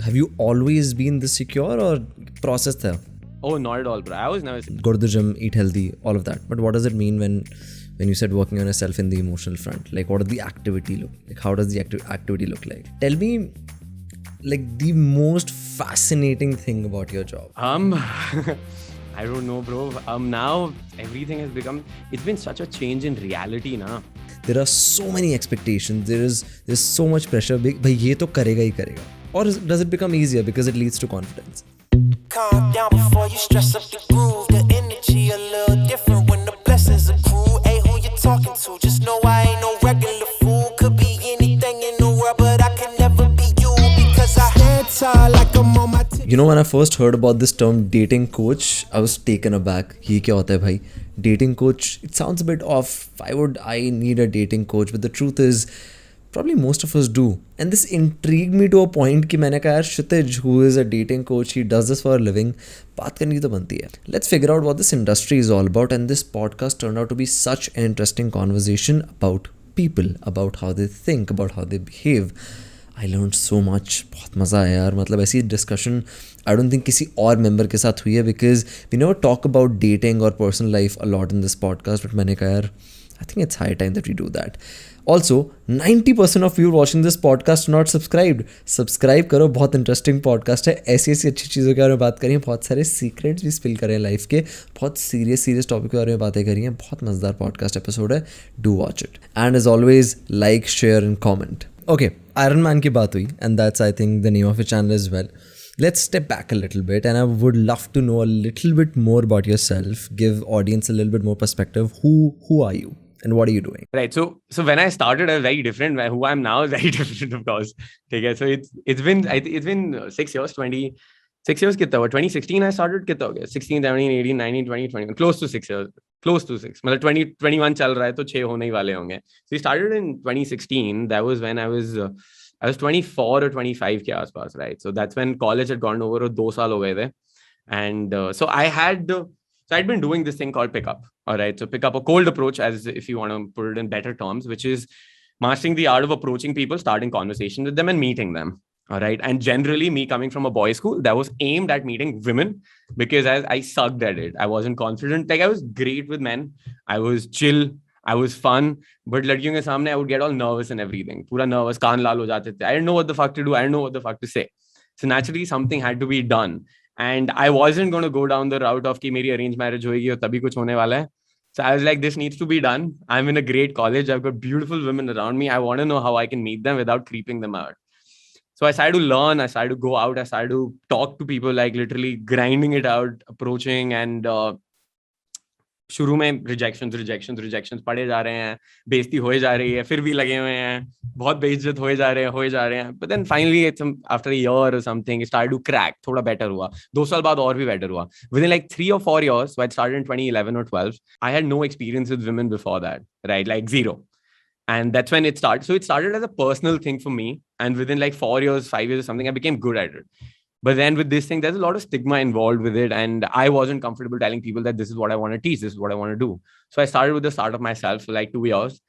Have you always been this secure or process tha? Oh, not at all, bro. I was never. Go to the gym, eat healthy, all of that. But what does it mean when you said working on yourself in the emotional front? Like, what does the activity look like? How does the activity look like? Tell me, like, the most fascinating thing about your job. I don't know, bro. Now everything has become. It's been such a change in reality, na. There are so many expectations. There's so much pressure. भाई ये तो करेगा ही करेगा. Or does it become easier because it leads to confidence? Calm down before you stress up the groove. The energy a little different when the blessings accrue. Hey, who you talking to? Just know I ain't no regular fool. Could be anything in the world, but I can never be you because I stand tall like I'm on my tips. You know, when I first heard about this term dating coach, I was taken aback. ये क्या होता है भाई? Dating coach, it sounds a bit off. Why would I need a dating coach? But the truth is, probably most of us do. And this intrigued me to a point कि मैंने कहा यार Kshitij, who is a dating coach, he does this for a living, बात करनी तो बनती है. Let's figure out what this industry is all about, and this podcast turned out to be such an interesting conversation about people, about how they think, about how they behave. I learned so much. बहुत मज़ा आया यार. मतलब ऐसी discussion I don't think किसी और member के साथ हुई है because we never talk about dating or personal life a lot in this podcast. But मैंने कहा यार I think it's high time that we do that. Also, 90% of you watching this podcast are not subscribed. Subscribe करो, बहुत interesting podcast है. ऐसी ऐसी अच्छी चीज़ों के बारे में बात करी हैं, बहुत सारे सीक्रेट्स भी स्पिल करें लाइफ के, बहुत सीरियस टॉपिक के बारे में बातें करी हैं. बहुत मज़ेदार पॉडकास्ट एपिसोड है. Do watch it. And as always like, share and comment. Okay, Iron Man की बात हुई, and that's I think the name of your channel as well. Let's step back a little bit, and I would love to know a little bit more about yourself. Give audience a little bit more perspective. Who are you, and what are you doing? Right. So when I started, I was very different. Who I am now is very different, of course. Okay. So it's been 6 years, 6 years. कितना हुआ? 2016 I started. कितना हो गया? 16, 17, 18, 19, 20, 21. Close to 6 years. Close to 6. मतलब 2021 चल रहा है तो 6 होने ही वाले होंगे. So we started in 2016. That was when I was 24 or 25 के आसपास, right? So that's when college had gone over. 2 साल हो गए थे. And so I'd been doing this thing called pickup. All right. So pickup, a cold approach, as if you want to put it in better terms, which is mastering the art of approaching people, starting conversation with them and meeting them. All right. And generally, me coming from a boys' school, that was aimed at meeting women because I sucked at it. I wasn't confident. Like I was great with men. I was chill. I was fun. But ladkiyon ke samne, I would get all nervous and everything. Pura nervous, kaan laal ho jate the. I didn't know what the fuck to do. I didn't know what the fuck to say. So naturally, something had to be done. And I wasn't going to go down the route of कि मेरी arranged marriage होएगी और तभी कुछ होने वाला है. So I was like, this needs to be done. I'm in a great college. I've got beautiful women around me. I want to know how I can meet them without creeping them out. So I started to learn. I started to go out. I started to talk to people, like literally grinding it out, approaching, and शुरू में rejections पड़े जा रहे हैं, बेइज्जती होए जा रही है, फिर भी लगे हुए हैं, बहुत बेइज्जत होए जा रहे हैं. But then finally, after a year or something, it started to crack. थोड़ा better हुआ. 2 साल बाद और भी better हुआ. Within like 3 or 4 years, so I started in 2011 or 12. I had no experience with women before that, right? Like zero. And that's when it started. So it started as a personal thing for me. And within like 4 years, 5 years or something, I became good at it. But then with this thing, there's a lot of stigma involved with it. And I wasn't comfortable telling people that this is what I want to teach. This is what I want to do. So I started with the start of myself for like 2 years.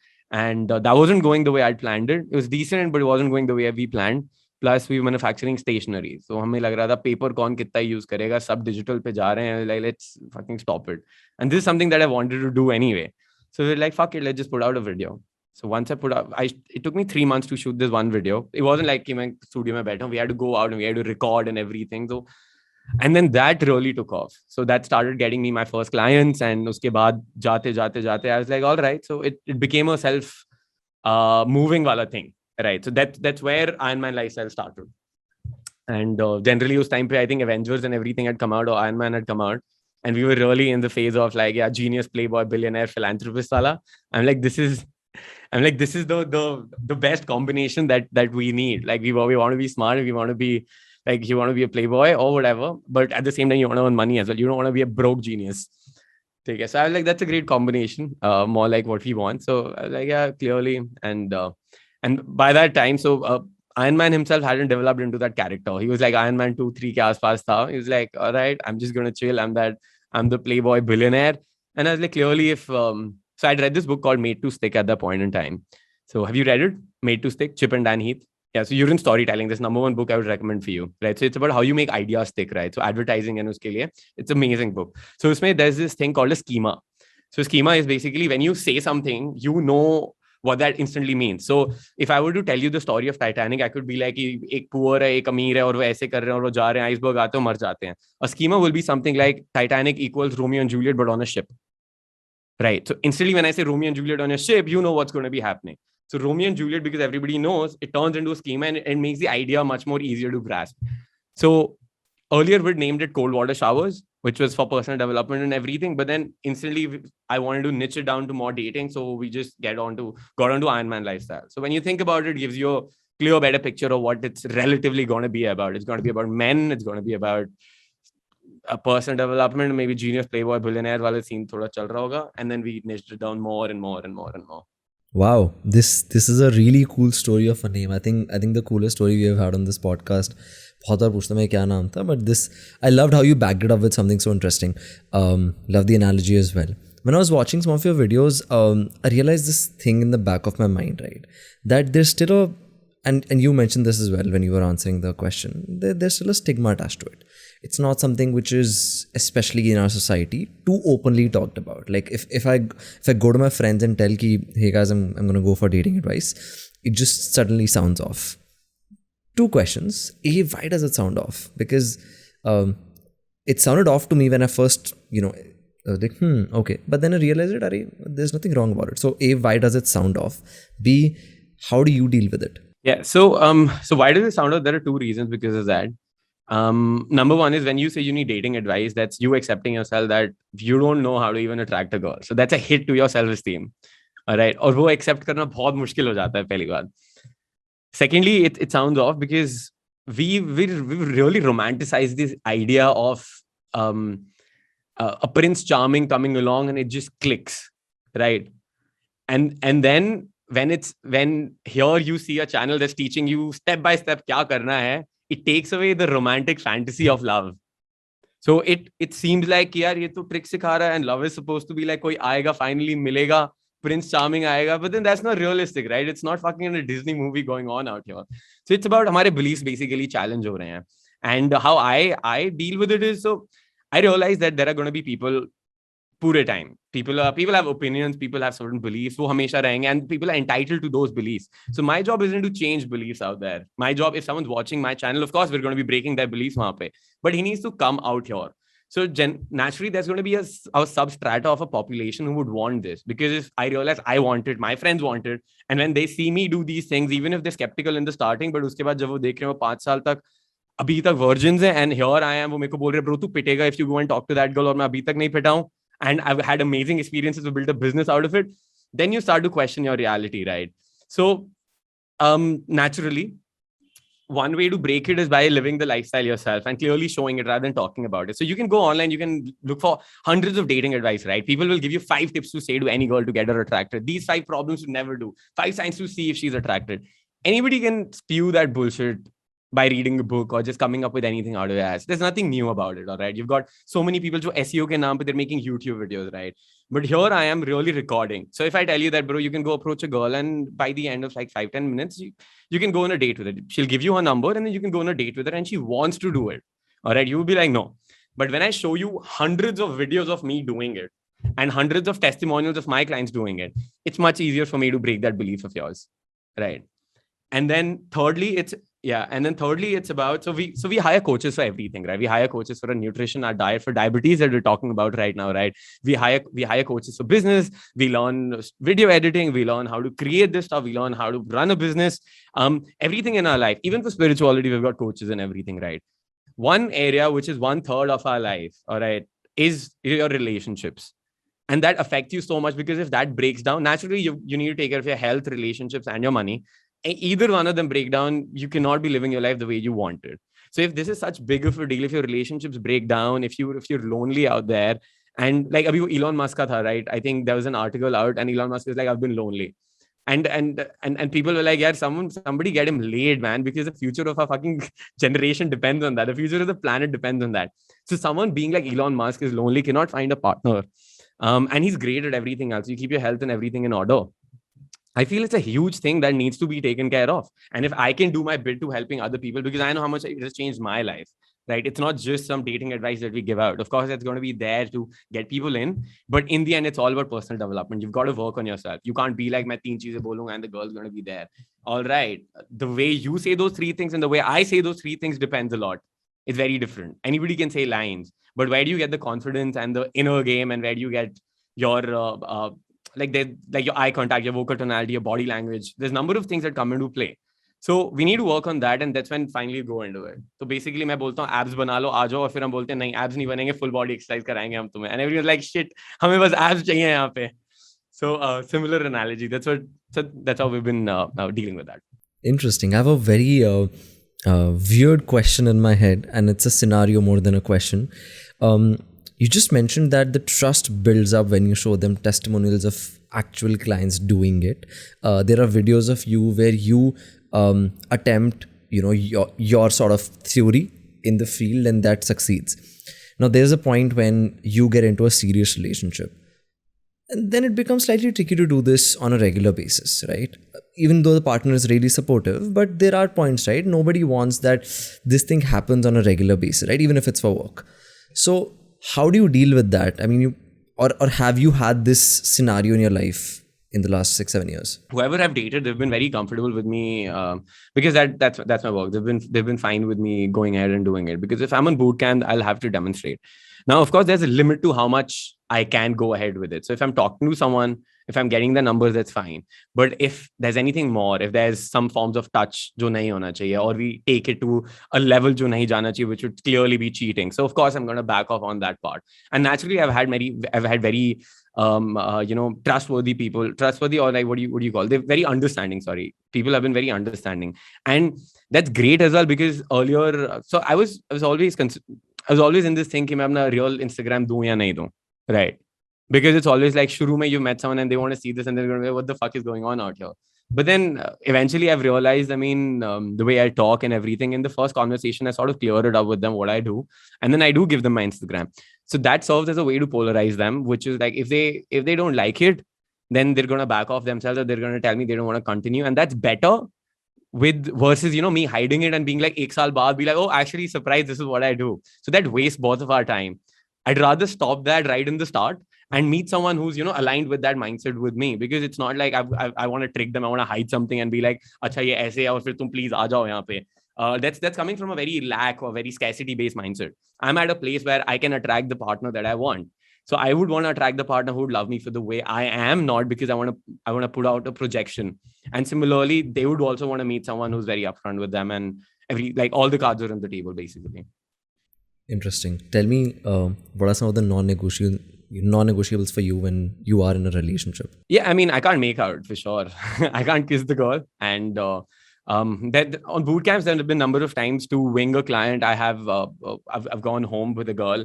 And that wasn't going the way I'd planned it. It was decent, but it wasn't going the way we planned. Plus, we were manufacturing stationery. So हमें लग रहा था paper कौन कितना use करेगा, सब digital पे जा रहे हैं. Like, let's fucking stop it. And this is something that I wanted to do anyway. So we're like, fuck it, let's just put out a video. So once I put out, it took me 3 months to shoot this one video. It wasn't like कि मैं studio में बैठा हूँ. We had to go out and we had to record and everything. So, and then that really took off. So that started getting me my first clients. And उसके बाद जाते, I was like, all right. So it became a self moving wala thing, right? So that's where Iron Man lifestyle started. And generally, उस time पे I think Avengers and everything had come out, or Iron Man had come out. And we were really in the phase of like, yeah, genius, playboy, billionaire, philanthropist wala. I'm like, this is the best combination that we need. Like we want to be smart, we want to be like, you want to be a playboy or whatever, but at the same time you want to earn money as well. You don't want to be a broke genius. Okay, so I was like, that's a great combination, more like what we want. So I was like, yeah, clearly. And by that time, so Iron Man himself hadn't developed into that character. He was like Iron Man 2, 3 ke aaspaas tha. He was like, all right, I'm just gonna chill. I'm the playboy billionaire. And I was like, clearly, if so I'd read this book called Made to Stick at that point in time. So have you read it? Made to Stick, Chip and Dan Heath. Yeah, so you're in storytelling. This number one book I would recommend for you, right? So it's about how you make ideas stick, right? So advertising and uske liye, it's an amazing book. So usme there's this thing called a schema. So schema is basically when you say something, you know what that instantly means. So if I were to tell you the story of Titanic, I could be like, एक poor है, एक अमीर है, और वो ऐसे कर रहे हैं, और वो जा रहे हैं, iceberg आते हैं, मर जाते हैं. A schema will be something like Titanic equals Romeo and Juliet, but on a ship, right? So instantly when I say Romeo and Juliet on a ship, you know what's going to be happening. So Romeo and Juliet, because everybody knows, it turns into a schema and it makes the idea much more easier to grasp. So earlier we'd named it cold water showers, which was for personal development and everything. But then instantly I wanted to niche it down to more dating. So we just got onto Iron Man lifestyle. So when you think about it, it gives you a clear, better picture of what it's relatively going to be about. It's going to be about men. It's going to be about a personal development, maybe genius, playboy, billionaire wale scene thoda chal raha hoga. And then we niched it down more and more and more and more. Wow, this is a really cool story of a name. I think the coolest story we have had on this podcast. बहुत बार पूछता मैं क्या नाम था, but this, I loved how you backed it up with something so interesting. Love the analogy as well. When I was watching some of your videos, I realized this thing in the back of my mind, right? That there's still a, and you mentioned this as well when you were answering the question, there's still a stigma attached to it. It's not something which is, especially in our society, too openly talked about. Like if I go to my friends and tell ki, hey guys, I'm going to go for dating advice, it just suddenly sounds off. Two questions. A, why does it sound off? Because it sounded off to me when I first, I was like, okay. But then I realized that there's nothing wrong about it. So A, why does it sound off? B, how do you deal with it? Yeah. So why does it sound off? There are two reasons because of that. Number one is when you say you need dating advice, that's you accepting yourself that you don't know how to even attract a girl. So that's a hit to your self-esteem. All right. और वो accept करना बहुत मुश्किल हो जाता है पहली बात. Secondly, it sounds off because we really romanticize this idea of a Prince Charming coming along and it just clicks, right? And then when here you see a channel that's teaching you step by step क्या करना है, it takes away the romantic fantasy of love. So it seems like यार ये तो trick सिखा रहा है and love is supposed to be like कोई आएगा finally मिलेगा, Prince Charming आएगा, but then that's not realistic, right? It's not fucking in a Disney movie going on out here. So it's about हमारे beliefs basically challenge हो रहे हैं. And how I deal with it is, so I realize that there are going to be people पूरे time. People have opinions, people have certain beliefs, वो हमेशा रहेंगे, and people are entitled to those beliefs. So my job isn't to change beliefs out there. My job, if someone's watching my channel, of course we're going to be breaking their beliefs वहाँ पे, but he needs to come out here. So naturally, there's going to be a substrata of a population who would want this, because if I realize I want it, my friends want it, and when they see me do these things, even if they're skeptical in the starting, but उसके बाद जब वो देख रहे हो 5 साल तक अभी तक virgins हैं, and here I am, वो मेरे को बोल रहे bro तू पिटेगा if you go and talk to that girl, और मैं अभी तक नहीं पिटा हूँ, and I've had amazing experiences to build a business out of it, then you start to question your reality, right? So naturally, one way to break it is by living the lifestyle yourself and clearly showing it rather than talking about it. So you can go online, you can look for hundreds of dating advice, right? People will give you 5 tips to say to any girl to get her attracted. These 5 problems to never do. 5 signs to see if she's attracted. Anybody can spew that bullshit by reading a book or just coming up with anything out of your ass. There's nothing new about it, all right? You've got so many people who SEO ke naam pe they're making YouTube videos, right? But here I am really recording. So if I tell you that, bro, you can go approach a girl and by the end of like 5-10 minutes, you can go on a date with her. She'll give you her number and then you can go on a date with her and she wants to do it, all right? You will be like, no. But when I show you hundreds of videos of me doing it and hundreds of testimonials of my clients doing it, it's much easier for me to break that belief of yours, right? And then thirdly, it's about, so we hire coaches for everything, right? We hire coaches for our nutrition, our diet, for diabetes that we're talking about right now, right? We hire coaches for business. We learn video editing. We learn how to create this stuff. We learn how to run a business. Everything in our life, even for spirituality, we've got coaches and everything, right? One area, which is 1/3 of our life, all right, is your relationships. And that affects you so much because if that breaks down, naturally, you need to take care of your health, relationships, and your money. Either one of them break down, you cannot be living your life the way you want it. So if this is such big of a deal, if your relationships break down, if you're lonely out there, and like abhi Elon Musk ka tha, right? I think there was an article out and Elon Musk is like, I've been lonely. And people were like, yeah, somebody get him laid, man, because the future of our fucking generation depends on that. The future of the planet depends on that. So someone being like Elon Musk is lonely, cannot find a partner. And he's great at everything else. You keep your health and everything in order. I feel it's a huge thing that needs to be taken care of. And if I can do my bit to helping other people, because I know how much it has changed my life, right? It's not just some dating advice that we give out. Of course, it's going to be there to get people in. But in the end, it's all about personal development. You've got to work on yourself. You can't be like, "Main teen cheezein bolunga," and the girl's going to be there. All right. The way you say those three things and the way I say those three things depends a lot. It's very different. Anybody can say lines, but where do you get the confidence and the inner game, and where do you get your like your eye contact, your vocal tonality, your body language? There's a number of things that come into play. So we need to work on that, and that's when finally you go into it. So basically मैं बोलता हूँ abs बना लो, आ जाओ, और फिर हम बोलते हैं नहीं abs नहीं बनेंगे, full body exercise कराएंगे हम तुम्हें, and everyone's like shit, हमें बस abs चाहिए यहाँ पे. So similar analogy. That's how we've been dealing with that. Interesting. I have a very weird question in my head, and it's a scenario more than a question. You just mentioned that the trust builds up when you show them testimonials of actual clients doing it. There are videos of you where you attempt, your sort of theory in the field, and that succeeds. Now, there's a point when you get into a serious relationship, and then it becomes slightly tricky to do this on a regular basis, right? Even though the partner is really supportive, but there are points, right? Nobody wants that this thing happens on a regular basis, right? Even if it's for work. So how do you deal with that? I mean, or have you had this scenario in your life in the last 6-7 years? Whoever I've dated, they've been very comfortable with me because that's my work. They've been fine with me going ahead and doing it, because if I'm on boot camp, I'll have to demonstrate. Now, of course, there's a limit to how much I can go ahead with it. So if I'm talking to someone, if I'm getting the numbers, that's fine. But if there's anything more, if there's some forms of touch jo nahi hona chahiye, or we take it to a level jo nahi jana chahiye, which would clearly be cheating, so of course I'm going to back off on that part. And naturally, I've had very trustworthy people, or like what do you call? They're very understanding. Sorry, people have been very understanding, and that's great as well, because earlier, so I was always in this thing कि मैं अपना real Instagram दूं या नहीं दूं, right? Because it's always like shuru mein you met someone and they want to see this and they're going to be, what the fuck is going on out here? But then eventually I've realized, I mean, the way I talk and everything, in the first conversation, I sort of clear it up with them what I do. And then I do give them my Instagram. So that serves as a way to polarize them, which is like, if they don't like it, then they're going to back off themselves, or they're going to tell me they don't want to continue. And that's better versus, me hiding it and being like, ek saal baad, be like, oh, actually, surprise, this is what I do. So that wastes both of our time. I'd rather stop that right in the start and meet someone who's, aligned with that mindset with me, because it's not like I want to trick them. I want to hide something and be like, acha, ye aise hai, aur fir tum please aa jao yahan pe. That's coming from a very lack or very scarcity based mindset. I'm at a place where I can attract the partner that I want. So I would want to attract the partner who would love me for the way I am, not because I want to put out a projection. And similarly, they would also want to meet someone who's very upfront with them, and all the cards are on the table basically. Interesting. Tell me, what are some of the non-negotiables for you when you are in a relationship? Yeah, I mean, I can't make out for sure. I can't kiss the girl, and that on boot camps there have been a number of times to wing a client. I have I've gone home with a girl.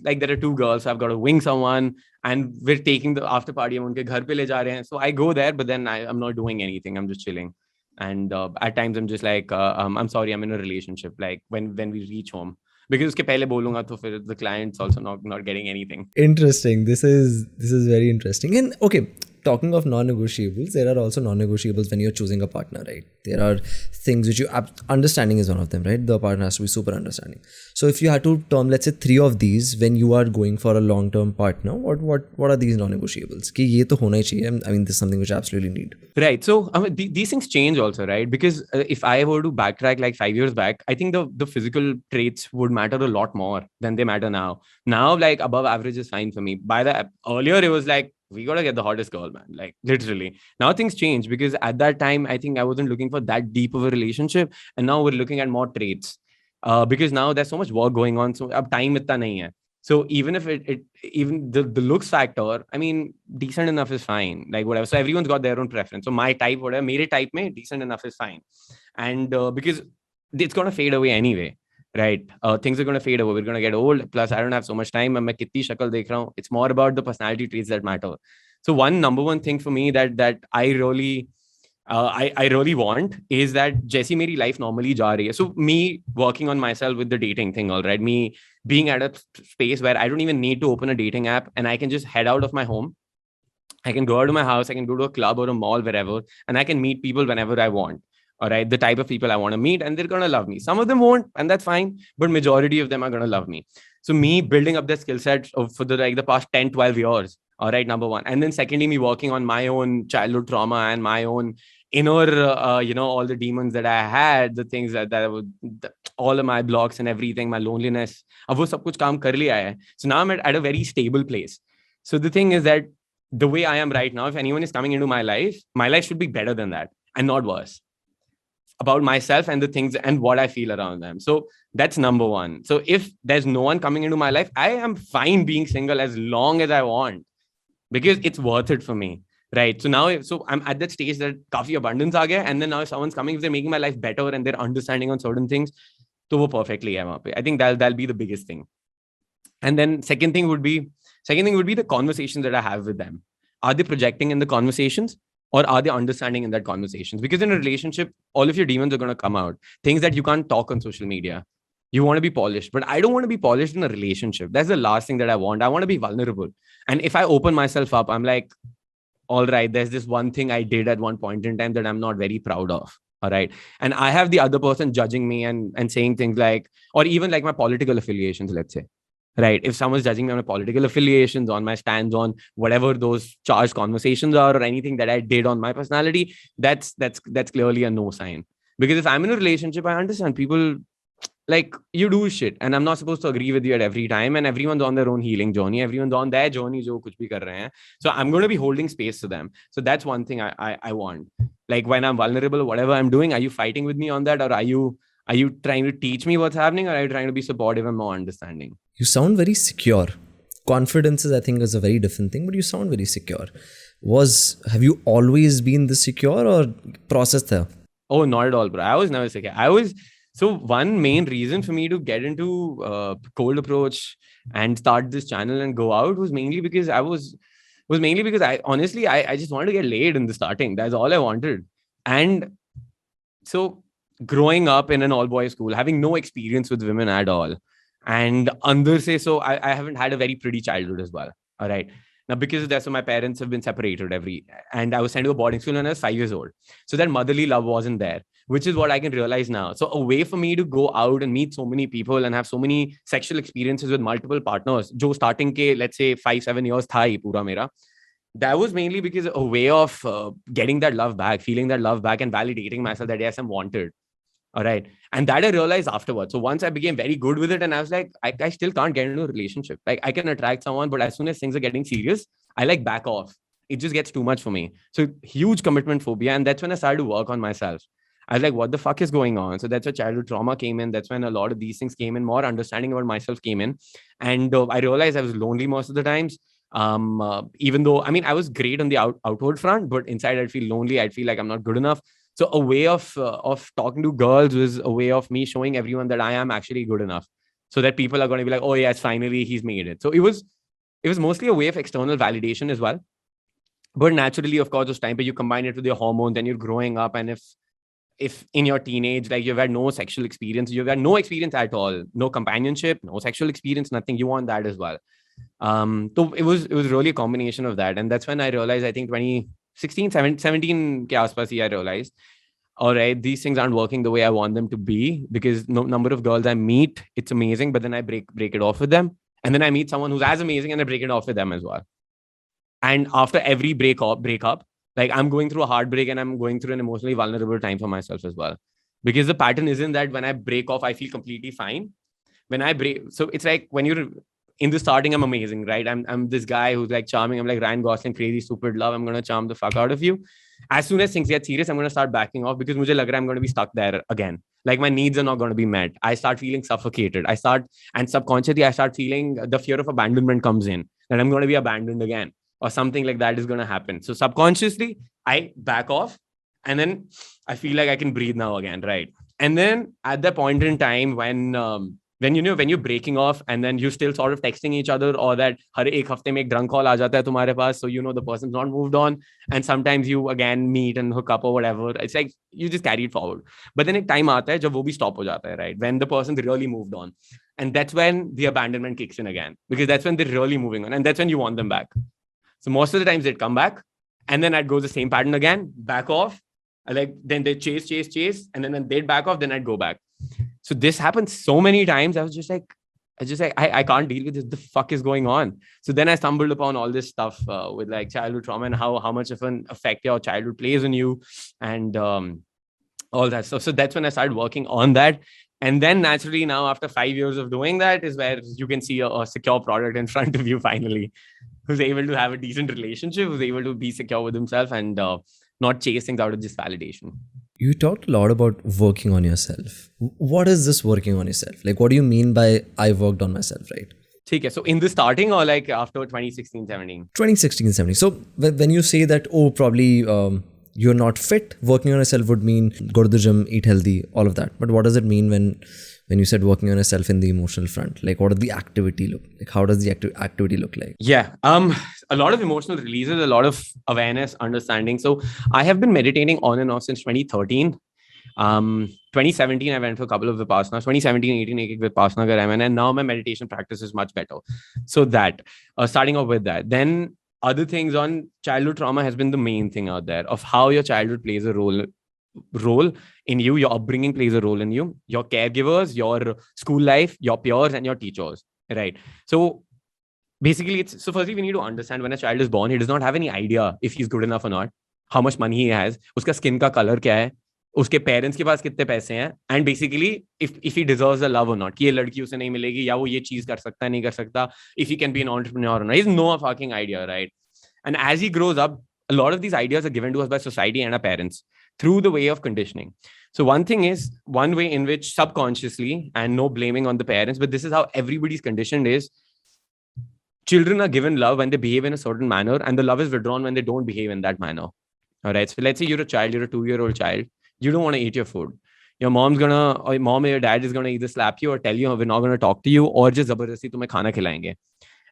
Like there are two girls, so I've got to wing someone, and we're taking the after party. हम उनके घर पे ले जा रहे हैं. So I go there, but then I'm not doing anything. I'm just chilling, and at times I'm just like, I'm sorry, I'm in a relationship. Like when we reach home. Because उसके पहले बोलूँगा तो फिर the client's also not getting anything. Interesting. This is very interesting. And okay, talking of non-negotiables, there are also non-negotiables when you're choosing a partner, right? There are things which understanding is one of them, right? The partner has to be super understanding. So if you had to term, let's say 3 of these when you are going for a long-term partner, what are these non-negotiables? कि ये तो होना ही चाहिए. I mean, this is something which I absolutely need. Right. So these things change also, right? Because if I were to backtrack like 5 years back, I think the physical traits would matter a lot more than they matter now. Now, like above average is fine for me. Earlier it was like, we got to get the hottest girl, man. Like literally. Now things change, because at that time, I think I wasn't looking for that deep of a relationship. And now we're looking at more traits. Because now there's so much work going on. So ab time itna nahi hai. So even if even the looks factor, I mean, decent enough is fine. Like whatever. So everyone's got their own preference. So my type, whatever, mere type mein, decent enough is fine. And because it's going to fade away anyway. Right. Things are going to fade away. We're going to get old. Plus, I don't have so much time. मैं कितनी शक्ल देख रहा हूँ. It's more about the personality traits that matter. So number one thing for me that I really want is that जैसी मेरी life normally जा रही है. So me working on myself with the dating thing, all right. Me being at a space where I don't even need to open a dating app, and I can just head out of my home I can go out of my house, I can go to a club or a mall, wherever, and I can meet people whenever I want. All right, the type of people I want to meet, and they're gonna love me. Some of them won't, and that's fine, but majority of them are gonna love me. So me building up that skill set for the past 10, 12 years. All right, number one. And then secondly, me working on my own childhood trauma and my own inner, all the demons that I had, the things that I would, all of my blocks and everything, my loneliness. अब वो सब कुछ काम कर लिया है. So now I'm at a very stable place. So the thing is that the way I am right now, if anyone is coming into my life should be better than that and not worse, about myself and the things and what I feel around them. So that's number one. So if there's no one coming into my life, I am fine being single as long as I want, because it's worth it for me. Right. So now, so I'm at that stage that काफी abundance आ गया, and then now if someone's coming, if they're making my life better and they're understanding on certain things, तो वो perfectly है वहाँ पे. I think that'll be the biggest thing. And then second thing would be the conversations that I have with them. Are they projecting in the conversations, or are they understanding in that conversations? Because in a relationship, all of your demons are going to come out. Things that you can't talk on social media. You want to be polished, but I don't want to be polished in a relationship. That's the last thing that I want. I want to be vulnerable. And if I open myself up, I'm like, all right, there's this one thing I did at one point in time that I'm not very proud of. All right. And I have the other person judging me and saying things like, or even like my political affiliations, let's say. Right. If someone's judging me on my political affiliations, on my stands, on whatever those charged conversations are, or anything that I did on my personality, that's clearly a no sign. Because if I'm in a relationship, I understand people, like, you do shit, and I'm not supposed to agree with you at every time, and everyone's on their own healing journey. Everyone's on their journey, jo kuch bhi kar rahe hain. So I'm going to be holding space to them. So that's one thing I want. Like when I'm vulnerable, whatever I'm doing, are you fighting with me on that, or are you trying to teach me what's happening, or are you trying to be supportive and more understanding? You sound very secure. Confidence is, I think, is a very different thing, but you sound very secure. Have you always been this secure, or process there? Oh, not at all, bro. I was never secure. So one main reason for me to get into cold approach and start this channel and go out was mainly because I honestly just wanted to get laid in the starting. That's all I wanted. And so growing up in an all boys school, having no experience with women at all, and so I haven't had a very pretty childhood as well. All right. Now, because of that, so my parents have been separated and I was sent to a boarding school when I was 5 years old. So that motherly love wasn't there, which is what I can realize now. So a way for me to go out and meet so many people and have so many sexual experiences with multiple partners, jo starting ke, let's say 5-7 years tha hi pura mera, that was mainly because a way of getting that love back, feeling that love back, and validating myself that yes, I'm wanted. All right. And that I realized afterwards. So once I became very good with it, and I was like, I still can't get into a relationship. Like I can attract someone, but as soon as things are getting serious, I like back off. It just gets too much for me. So huge commitment phobia. And that's when I started to work on myself. I was like, what the fuck is going on? So that's where childhood trauma came in. That's when a lot of these things came in. More understanding about myself came in. And I realized I was lonely most of the times. Even though, I mean, I was great on the outward front, but inside I'd feel lonely. I'd feel like I'm not good enough. So a way of talking to girls was a way of me showing everyone that I am actually good enough, so that people are going to be like, oh yes, finally he's made it. So it was mostly a way of external validation as well. But naturally, of course, those time, but you combine it with your hormones and you're growing up. And if in your teenage, like you've had no sexual experience, you've had no experience at all, no companionship, no sexual experience, nothing, you want that as well. So it was really a combination of that. And that's when I realized, I think 2016, 17 ke aaspas I realized, all right, these things aren't working the way I want them to be, because no number of girls I meet, it's amazing, but then I break it off with them. And then I meet someone who's as amazing and I break it off with them as well. And after every breakup, like I'm going through a heartbreak and I'm going through an emotionally vulnerable time for myself as well. Because the pattern isn't that when I break off, I feel completely fine. When I break, so it's like when you're in the starting, I'm amazing, right? I'm this guy who's like charming. I'm like Ryan Gosling, crazy, stupid love. I'm going to charm the fuck out of you. As soon as things get serious, I'm going to start backing off, because mujhe lag raha hai I'm going to be stuck there again. Like my needs are not going to be met. I start feeling suffocated. And subconsciously, I start feeling the fear of abandonment comes in, that I'm going to be abandoned again, or something like that is going to happen. So subconsciously, I back off, and then I feel like I can breathe now again, right? And then at that point in time, when you're breaking off, and then you still sort of texting each other, or that har ek hafte mein ek drunk call aa jata hai tumhare paas, so the person's not moved on, and sometimes you again meet and hook up or whatever. It's like you just carry it forward. But then ek time aata hai jab wo bhi stop ho jata hai, right? When the person's really moved on, and that's when the abandonment kicks in again, because that's when they're really moving on, and that's when you want them back. So most of the times they'd come back, and then I'd go the same pattern again, back off. Then they chase, and then they'd back off. Then I'd go back. So this happened so many times. I was just like, I can't deal with this. The fuck is going on? So then I stumbled upon all this stuff with like childhood trauma and how much of an effect your childhood plays on you, and all that stuff. So that's when I started working on that. And then naturally now, after 5 years of doing that, is where you can see a secure product in front of you finally, who's able to have a decent relationship, who's able to be secure with himself and not chase things out of just validation. You talked a lot about working on yourself. What is this working on yourself? Like, what do you mean by I worked on myself, right? Okay, so in the starting or like after 2016, 17? 2016, 17. So when you say that, probably you're not fit, working on yourself would mean go to the gym, eat healthy, all of that. But what does it mean when you said working on yourself in the emotional front? Like, what does the activity look like? How does the activity look like? Yeah, a lot of emotional releases, a lot of awareness, understanding. So I have been meditating on and off since 2013. 2017, I went for a couple of Vipassanas. 2017, 18, ek Vipassana kar and now my meditation practice is much better. So that, starting off with that. Then other things on childhood trauma has been the main thing out there of how your childhood plays a role in you, your upbringing plays a role in you, your caregivers, your school life, your peers, and your teachers, right? So basically, so firstly, we need to understand when a child is born, he does not have any idea if he's good enough or not, how much money he has, uska skin ka color kya hai, उसके parents के पास कितने पैसे हैं, and basically if he deserves the love और not, कि ये लड़की उसे नहीं मिलेगी या वो ये चीज कर सकता है नहीं कर सकता, if he can be an entrepreneur और not, he has no fucking idea, right? And as he grows up, a lot of these ideas are given to us by society and our parents through the way of conditioning. So one thing is, one way in which subconsciously, and no blaming on the parents, but this is how everybody's conditioned, is children are given love when they behave in a certain manner, and the love is withdrawn when they don't behave in that manner. All right. So let's say you're a child, you're a 2-year-old child. You don't want to eat your food. Your mom or your dad is going to either slap you or tell you, we're not going to talk to you, or just zabardasti tumhe khana khilayenge.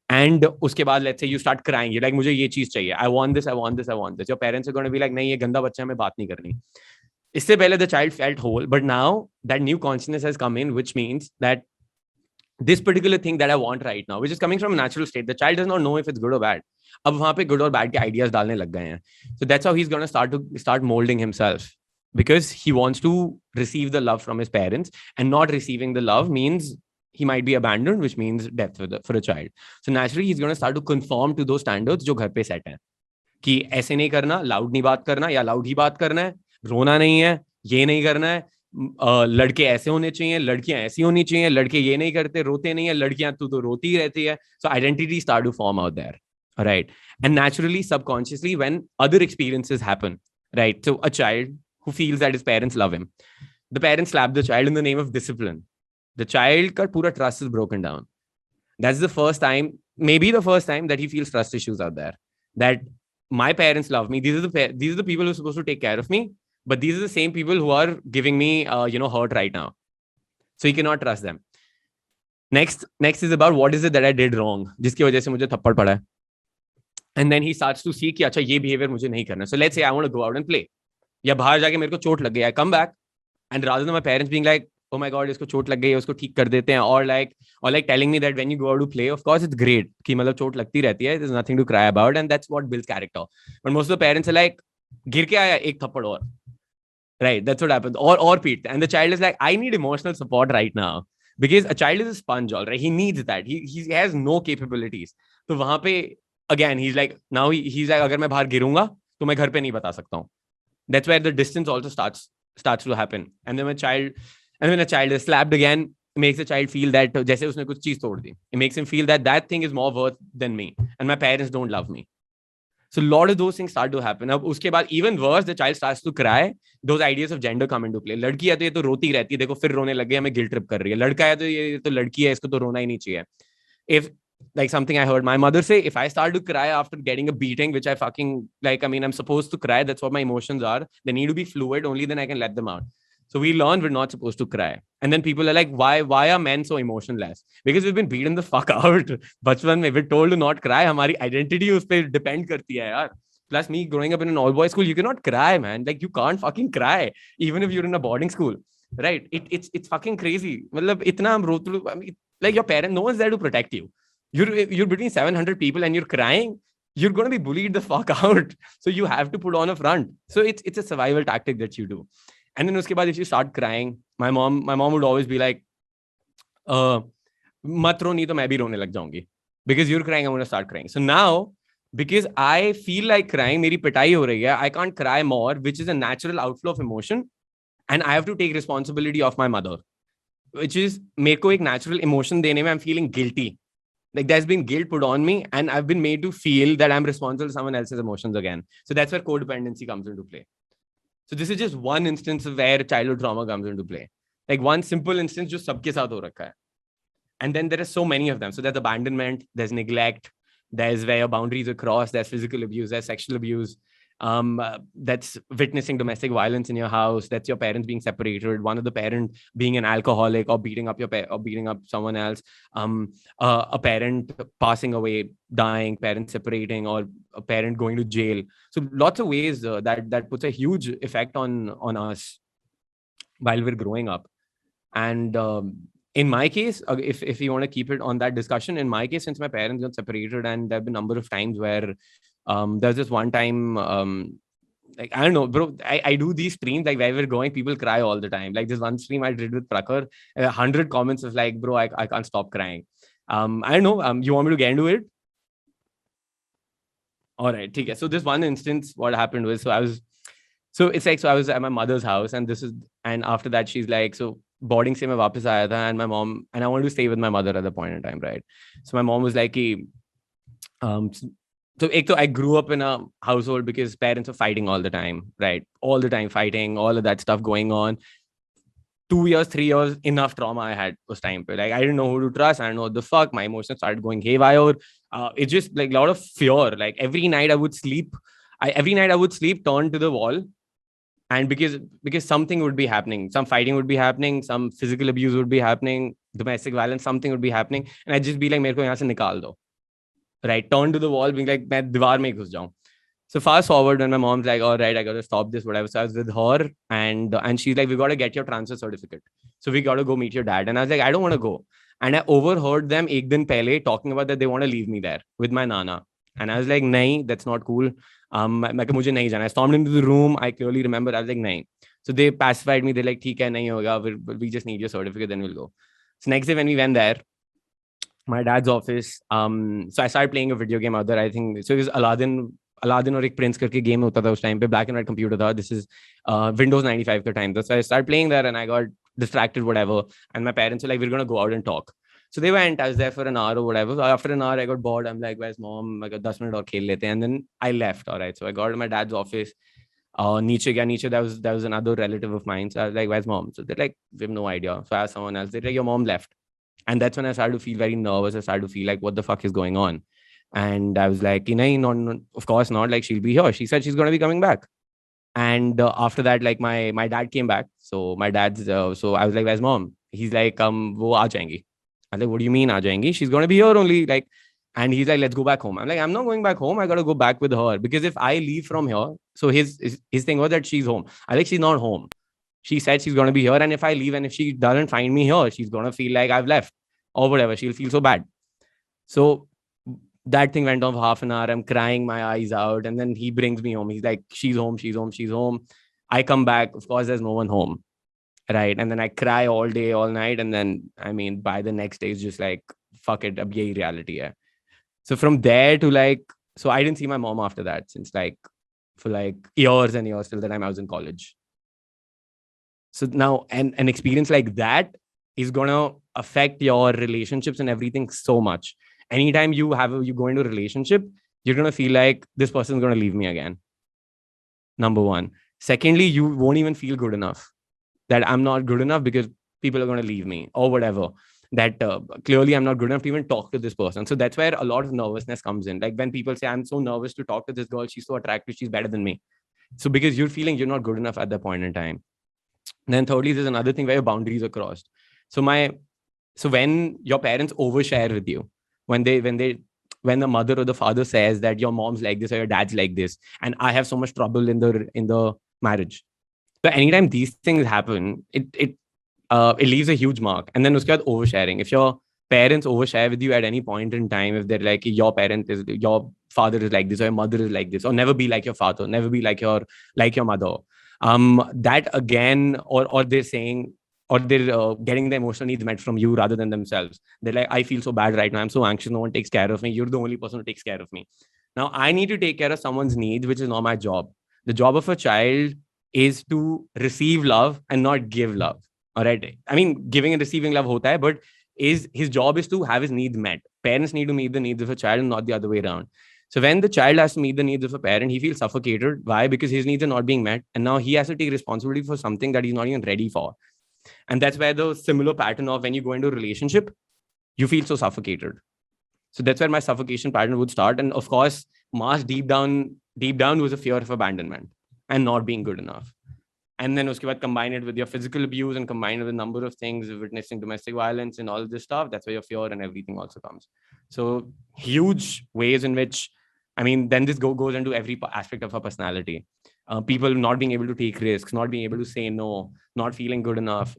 And uske baad, let's say you start crying. You're like, mujhe ye cheez chahiye. I want this, I want this, I want this. Your parents are going to be like, nahi, ye ganda bachcha hai, main baat nahi karni. Isse pehle the child felt whole, but now that new consciousness has come in, which means that this particular thing that I want right now, which is coming from a natural state, the child does not know if it's good or bad. Ab wahan pe good or bad ke ideas dalne lag gaye hain. So that's how he's going to start molding himself, because he wants to receive the love from his parents, and not receiving the love means he might be abandoned, which means death for a child. So naturally, he's going to start to conform to those standards जो घर पे set हैं, कि ऐसे नहीं करना, loud नहीं बात करना, या loud ही बात करना है, रोना नहीं है, ये नहीं करना है, लड़के ऐसे होने चाहिए, लड़कियां ऐसी होनी चाहिए, लड़के ये नहीं करते, रोते नहीं है, लड़कियां तू तो रोती ही रहती है. So identities start to form out there, right? And naturally, subconsciously, when other experiences happen, right? So a child who feels that his parents love him, the parents slap the child in the name of discipline. The child ka pura trust is broken down. That's the first time, maybe the first time, that he feels trust issues out there. That my parents love me. These are the people who are supposed to take care of me, but these are the same people who are giving me, hurt right now. So he cannot trust them. Next is about what is it that I did wrong, जिसकी वजह से मुझे थप्पड़ पड़ा है. And then he starts to see कि अच्छा ये behavior मुझे नहीं करना. So let's say I want to go out and play. या बाहर जाके मेरे को चोट लग गई. I come back, and rather than my parents being like, oh my god, इसको चोट लग गई है, उसको ठीक कर देते हैं, or like telling me that when you go out to play, of course it's great कि मतलब चोट लगती रहती है, there's nothing to cry about, and that's what builds character. But most of the parents are like, गिर के आया एक थप्पड़ और, right? That's what happens, or पीटते, and the child is like, I need emotional support right now, because a child is a sponge, all right? He needs that. He has no capabilities. तो वहां पे again he's like, now he's like, अगर मैं बाहर गिरूंगा तो मैं घर पे नहीं बता सकता हूँ. That's where the distance also starts to happen. And then when a child is slapped again, it makes the child feel that जैसे उसने कुछ चीज तोड़ दी. It makes him feel that thing is more worth than me, and my parents don't love me. So a lot of those things start to happen. अब उसके बाद even worse, the child starts to cry. Those ideas of gender come into play. लड़की है तो ये तो रोती रहती है, देखो फिर रोने लग गई, हमें guilt trip कर रही है. लड़का है तो ये तो लड़की है, इसको तो रोना ही नहीं चाहिए. If like something I heard my mother say, if I start to cry after getting a beating, which I fucking like, I mean, I'm supposed to cry. That's what my emotions are. They need to be fluid. Only then I can let them out. So we learn we're not supposed to cry. And then people are like, why are men so emotionless? Because we've been beaten the fuck out. Bachpan mein, we're told to not cry. Hamari identity us pe depend karti hai yaar. Plus me growing up in an all-boys school, you cannot cry, man. Like you can't fucking cry, even if you're in a boarding school, right? It's fucking crazy. Matlab, itna hum rote, like your parent, no one's there to protect you. You're between 700 people and you're crying. you're going to be bullied the fuck out. So you have to put on a front. So it's a survival tactic that you do. And then uske baad, if you start crying, my mom would always be like, mat ro, nahi to main bhi rone lag jaungi. Because you're crying, I'm going to start crying. So now, because I feel like crying, meri pitai ho rahi hai, I can't cry more, which is a natural outflow of emotion. And I have to take responsibility of my mother, which is, mere ko ek natural emotion dene mein, I'm feeling guilty. Like there's been guilt put on me and I've been made to feel that I'm responsible for someone else's emotions again. So that's where codependency comes into play. So this is just one instance of where childhood trauma comes into play. Like one simple instance just sabke saath ho rakha hai. And then there are so many of them. So there's abandonment, there's neglect, there's where your boundaries are crossed, there's physical abuse, there's sexual abuse. That's witnessing domestic violence in your house. That's your parents being separated. One of the parent being an alcoholic or beating up or beating up someone else. A parent passing away, dying, parents separating, or a parent going to jail. So lots of ways that puts a huge effect on us while we're growing up. And in my case, if you want to keep it on that discussion, in my case, since my parents got separated, and there have been a number of times where there's this one time, like, I don't know, bro, I do these streams, like where we're going, people cry all the time. Like this one stream I did with Prakhar, 100 comments of like, bro, I can't stop crying. I don't know, you want me to get into it? All right, okay. So this one instance, what happened was, so I was at my mother's house, and after that, she's like, so boarding se main wapas aaya tha, and my mom, and I wanted to stay with my mother at the point in time, right? So my mom was like, so I grew up in a household because parents were fighting all the time, right? All the time fighting, all of that stuff going on. 2 years, 3 years, enough trauma I had was time. Like I didn't know who to trust. I don't know what the fuck. My emotions started going haywire. It's just like a lot of fear. Like every night I would sleep, turn to the wall. And because something would be happening, some fighting would be happening, some physical abuse would be happening, domestic violence, something would be happening. And I'd just be like, mere ko yahan se nikal do. Right? Turn to the wall, being like, main diwar mein ghus jaun. So fast forward, when my mom's like, all right, I got to stop this, whatever. So I was with her, and she's like, we got to get your transfer certificate. So we got to go meet your dad. And I was like, I don't want to go. And I overheard them ek din pehle talking about that they want to leave me there with my nana. And I was like, nahi, that's not cool. Mujhe nahi jana. I stormed into the room. I clearly remember, I was like, nahi. So they pacified me. They're like, theek hai, nahi hoga. We just need your certificate, then we'll go. So next day when we went there, my dad's office, so I started playing a video game out there. I think, so it was Aladdin और एक Prince करके game होता था उस time पे, black and white computer था. This is Windows 95 का time. So I started playing there and I got distracted, whatever. And my parents were like, we're going to go out and talk. So they went. I was there for an hour or whatever. So after an hour, I got bored. I'm like, where's mom? I got 10 minutes और खेल लेते हैं. And then I left. All right. So I got to my dad's office. Niche, there was another relative of mine. So I was like, where's mom? So they're like, we have no idea. So I asked someone else. They're like, your mom left. And that's when I started to feel very nervous. I started to feel like, what the fuck is going on? And I was like, no, of course not. Like, she'll be here. She said she's going to be coming back. And after that, like my dad came back. So my dad's, so I was like, where's mom? He's like, wo aa jayenge. I was like, what do you mean aa jayenge? She's going to be here only. Like, and he's like, let's go back home. I'm like, I'm not going back home. I got to go back with her. Because if I leave from here, so his thing was that she's home. I like, she's not home. She said she's going to be here. And if I leave and if she doesn't find me here, she's going to feel like I've left or whatever. She'll feel so bad. So that thing went on for half an hour. I'm crying my eyes out. And then he brings me home. He's like, she's home, she's home, she's home. I come back. Of course, there's no one home. Right. And then I cry all day, all night. And then, I mean, by the next day, it's just like, fuck it, ab yehi reality hai. So from there to like, so I didn't see my mom after that since like, for like years and years till the time I was in college. So now an experience like that is going to affect your relationships and everything so much. Anytime you go into a relationship, you're going to feel like this person is going to leave me again. Number one. Secondly, you won't even feel good enough, that I'm not good enough because people are going to leave me or whatever. That clearly I'm not good enough to even talk to this person. So that's where a lot of nervousness comes in. Like when people say, I'm so nervous to talk to this girl, she's so attractive, she's better than me. So because you're feeling you're not good enough at that point in time. And then thirdly, there's another thing where your boundaries are crossed. So when your parents overshare with you, when the mother or the father says that your mom's like this or your dad's like this, and I have so much trouble in the marriage. So anytime these things happen, it leaves a huge mark. And then uske baad oversharing. If your parents overshare with you at any point in time. If they're like, your father is like this, or your mother is like this, or never be like your father, never be like your mother. That again, or they're saying, or they're getting the emotional needs met from you rather than themselves. They're like, I feel so bad right now. I'm so anxious. No one takes care of me. You're the only person who takes care of me. Now I need to take care of someone's needs, which is not my job. The job of a child is to receive love and not give love. All right. I mean, giving and receiving love hota hai, but his job is to have his needs met. Parents need to meet the needs of a child and not the other way around. So when the child has to meet the needs of a parent, he feels suffocated. Why? Because his needs are not being met. And now he has to take responsibility for something that he's not even ready for. And that's where the similar pattern of when you go into a relationship, you feel so suffocated. So that's where my suffocation pattern would start. And of course, Mars deep down was a fear of abandonment and not being good enough. And then uske baad combine it with your physical abuse and combine it with a number of things, witnessing domestic violence and all of this stuff. That's where your fear and everything also comes. So huge ways in which, I mean, then this goes into every aspect of our personality. People not being able to take risks, not being able to say no, not feeling good enough,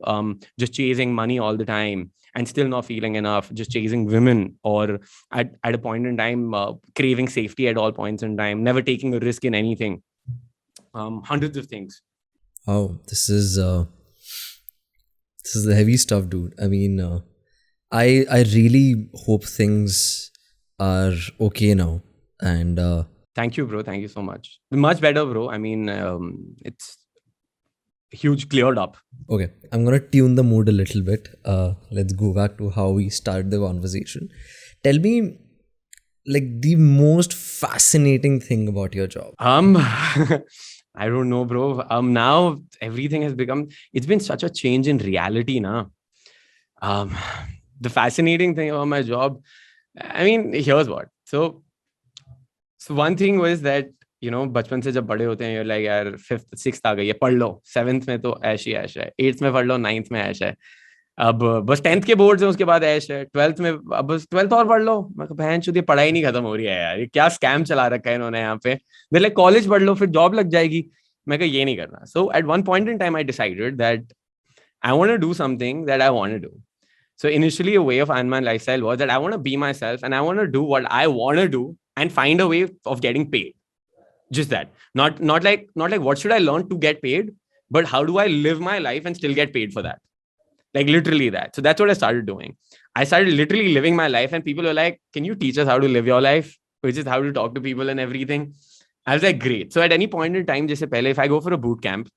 just chasing money all the time and still not feeling enough, just chasing women, or at a point in time, craving safety at all points in time, never taking a risk in anything. Hundreds of things. Oh, this is the heavy stuff, dude. I mean, I really hope things are okay now. And thank you, bro. Thank you so much. Much better, bro. I mean, it's huge cleared up. Okay, I'm gonna tune the mood a little bit. Let's go back to how we started the conversation. Tell me, like, the most fascinating thing about your job. I don't know, bro. Now everything has become, it's been such a change in reality now. The fascinating thing about my job, I mean, here's what. So one thing was that, you know, बचपन से जब बड़े होते हैं, you're like, यार 5th 6th आ गई है, पढ़ लो. 7th में तो ऐश ही ऐश है, 8th में पढ़ लो, 9th में ऐश है. अब बस 10th के बोर्ड्स हैं, उसके बाद ऐश है. 12th में अब बस 12th और पढ़ लो. मैं कहा बहन चोद, ये पढ़ाई नहीं खत्म हो रही है यार, ये क्या स्कैम चला रखा है इन्होंने यहाँ पे. मेरे लाइक कॉलेज पढ़ लो फिर जॉब लग जाएगी. मैं कहा ये नहीं करना. So at one point in time I decided that I want to do something that I want to do. So initially a way of Iron Man lifestyle was that I want to be myself and I want to do what I want to do and find a way of getting paid. Just that. Not like what should I learn to get paid, but how do I live my life and still get paid for that? Like literally that. So that's what I started doing. I started literally living my life and people were like, can you teach us how to live your life? Which is how to talk to people and everything. I was like, great. So at any point in time, just pehle, if I go for a boot camp,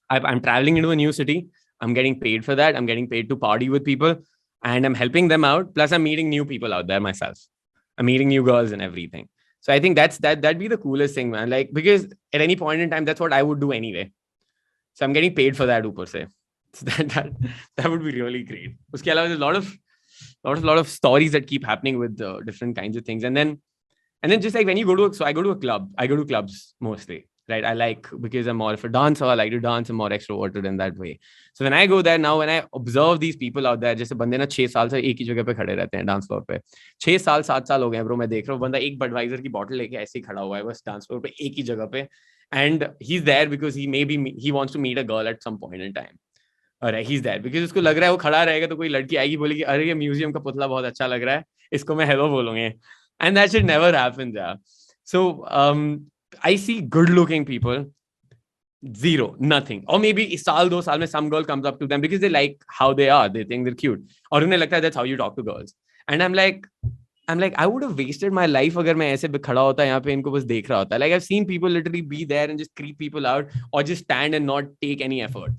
I'm traveling into a new city. I'm getting paid for that. I'm getting paid to party with people and I'm helping them out. Plus I'm meeting new people out there myself. I'm meeting new girls and everything. So I think that'd be the coolest thing, man. Like, because at any point in time, that's what I would do anyway. So I'm getting paid for that, upar se. So that would be really great. Uske alawa, there's a lot of stories that keep happening with different kinds of things. And then just like when you go to, so I go to a club. I go to clubs mostly, right? I like, because I'm more of a dancer, I like to dance. I'm more extroverted in that way. So when I go there now, when I observe these people out there, जैसे बंदे ना 6 साल से एक ही जगह पे खड़े रहते हैं डांस फ्लोर पे. 6 साल 7 साल हो गए हैं ब्रो. मैं देख रहा हूँ बंदा एक बडवाइजर की बॉटल लेके ऐसे ही खड़ा हुआ है बस डांस फ्लोर पे एक ही जगह पे. And he's there because he wants to meet a girl at some point in time. Alright, he's there because उसको लग रहा है वो खड़ा रहेगा तो कोई लड़की आएगी बोलेगी अरे ये म्यूजियम का पुतला बहुत अच्छा लग रहा है, इसको मैं हेलो बोलूंगी. And that shit never happens, yeah. So I see good-looking people, zero, nothing. Or maybe saal 2 saal mein some girl comes up to them because they like how they are. They think they're cute. Or unhe lagta hai that's how you talk to girls. And I'm like, I would have wasted my life agar main aise khada hota yahan pe inko bas dekh raha hota. Like I've seen people literally be there and just creep people out or just stand and not take any effort.